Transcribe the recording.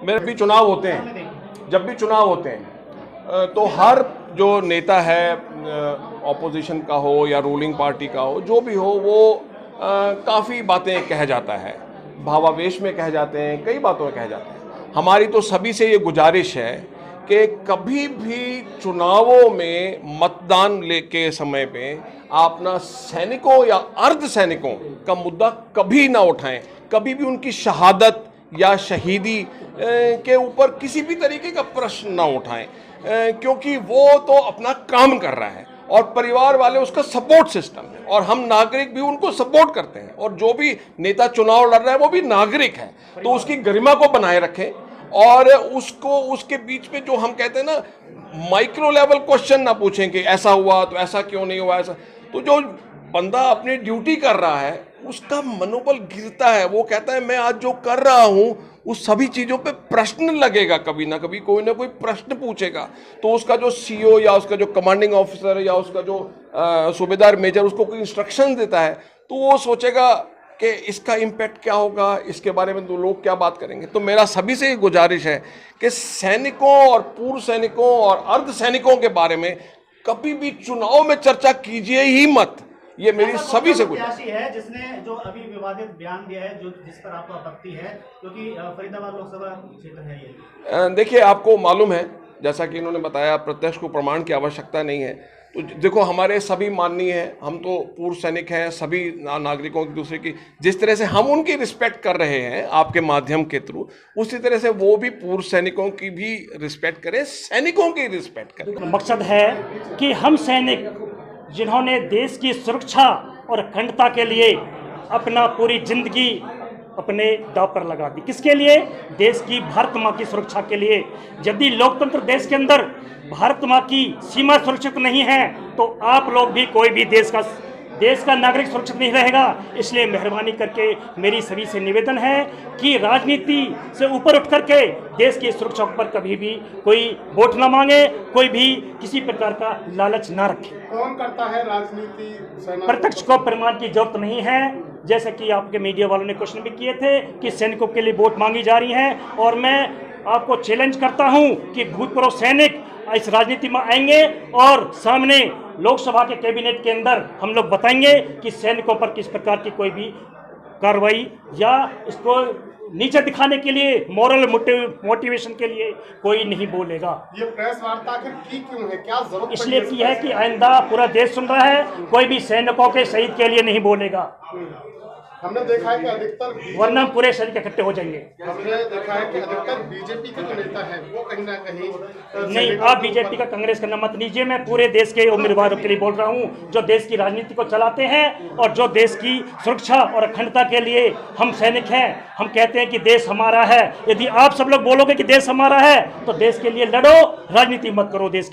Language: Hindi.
मेरे भी चुनाव होते हैं, जब भी चुनाव होते हैं तो हर जो नेता है ऑपोजिशन का हो या रूलिंग पार्टी का हो, जो भी हो, वो काफ़ी बातें कह जाता है, भावावेश में कह जाते हैं, कई बातों में कह जाते हैं। हमारी तो सभी से ये गुजारिश है कि कभी भी चुनावों में मतदान के समय पे आप ना सैनिकों या अर्ध सैनिकों का मुद्दा कभी ना उठाएं, कभी भी उनकी शहादत या शहीदी के ऊपर किसी भी तरीके का प्रश्न ना उठाएं, क्योंकि वो तो अपना काम कर रहा है और परिवार वाले उसका सपोर्ट सिस्टम है और हम नागरिक भी उनको सपोर्ट करते हैं। और जो भी नेता चुनाव लड़ रहा है वो भी नागरिक है, तो उसकी गरिमा को बनाए रखें और उसको उसके बीच में जो हम कहते हैं ना माइक्रो लेवल क्वेश्चन ना पूछें कि ऐसा हुआ तो ऐसा क्यों नहीं हुआ, ऐसा। तो जो बंदा अपनी ड्यूटी कर रहा है उसका मनोबल गिरता है, वो कहता है मैं आज जो कर रहा हूं उस सभी चीज़ों पे प्रश्न लगेगा, कभी ना कभी कोई ना कोई प्रश्न पूछेगा। तो उसका जो सीओ या उसका जो कमांडिंग ऑफिसर या उसका जो सूबेदार मेजर उसको कोई इंस्ट्रक्शन देता है तो वो सोचेगा कि इसका इम्पैक्ट क्या होगा, इसके बारे में तो लोग क्या बात करेंगे। तो मेरा सभी से गुजारिश है कि सैनिकों और पूर्व सैनिकों और अर्ध सैनिकों के बारे में कभी भी चुनाव में चर्चा कीजिए ही मत। ये मेरी सभी से गुजारिश है जिसने जो अभी विवादित बयान दिया है, जो जिस पर आपको आपत्ति है, क्योंकि फरीदाबाद लोकसभा क्षेत्र है ये। देखिए, आपको मालूम है, जैसा कि इन्होंने बताया, प्रत्यक्ष को प्रमाण की आवश्यकता नहीं है। तो देखो, हमारे सभी माननीय हैं, हम तो पूर्व सैनिक हैं, सभी नागरिकों की दूसरे की जिस तरह से हम उनकी रिस्पेक्ट कर रहे हैं आपके माध्यम के थ्रू, उसी तरह से वो भी पूर्व सैनिकों की भी रिस्पेक्ट करें, सैनिकों की रिस्पेक्ट करें। मकसद है कि हम सैनिक जिन्होंने देश की सुरक्षा और अखंडता के लिए अपना पूरी जिंदगी अपने दांव पर लगा दी, किसके लिए? देश की भारत माँ की सुरक्षा के लिए। यदि लोकतंत्र देश के अंदर भारत माँ की सीमा सुरक्षित नहीं है तो आप लोग भी, कोई भी देश का नागरिक सुरक्षित नहीं रहेगा। इसलिए मेहरबानी करके मेरी सभी से निवेदन है कि राजनीति से ऊपर उठ करके देश की सुरक्षा पर कभी भी कोई वोट ना मांगे, कोई भी किसी प्रकार का लालच ना रखे। कौन करता है राजनीति? प्रत्यक्ष को प्रमाण की जरूरत नहीं है। जैसे कि आपके मीडिया वालों ने क्वेश्चन भी किए थे कि सैनिकों के लिए वोट मांगी जा रही है, और मैं आपको चैलेंज करता हूं कि भूतपूर्व सैनिक इस राजनीति में आएंगे और सामने लोकसभा के कैबिनेट के अंदर हम लोग बताएंगे कि सैनिकों पर किस प्रकार की कोई भी कार्रवाई या इसको नीचे दिखाने के लिए, मॉरल मोटिवेशन के लिए कोई नहीं बोलेगा। ये प्रेस वार्ता की क्यों है? क्या जरूरत इसलिए की है कि आइंदा पूरा देश सुन रहा है, कोई भी सैनिकों के शहीद के लिए नहीं बोलेगा। हमने देखा है कि अधिकतर, वरना पूरे सैनिक इकट्ठे हो जाएंगे। हमने देखा है कि अधिकतर बीजेपी के जो नेता है वो कहीं ना कहीं नहीं, आप बीजेपी का कांग्रेस का नाम मत लीजिए। मैं पूरे देश के उम्मीदवारों के लिए बोल रहा हूं जो देश की राजनीति को चलाते हैं और जो देश की सुरक्षा और अखंडता के लिए हम सैनिक हैं। हम कहते हैं कि देश हमारा है। यदि आप सब लोग बोलोगे कि देश हमारा है तो देश के लिए लड़ो, राजनीति मत करो देश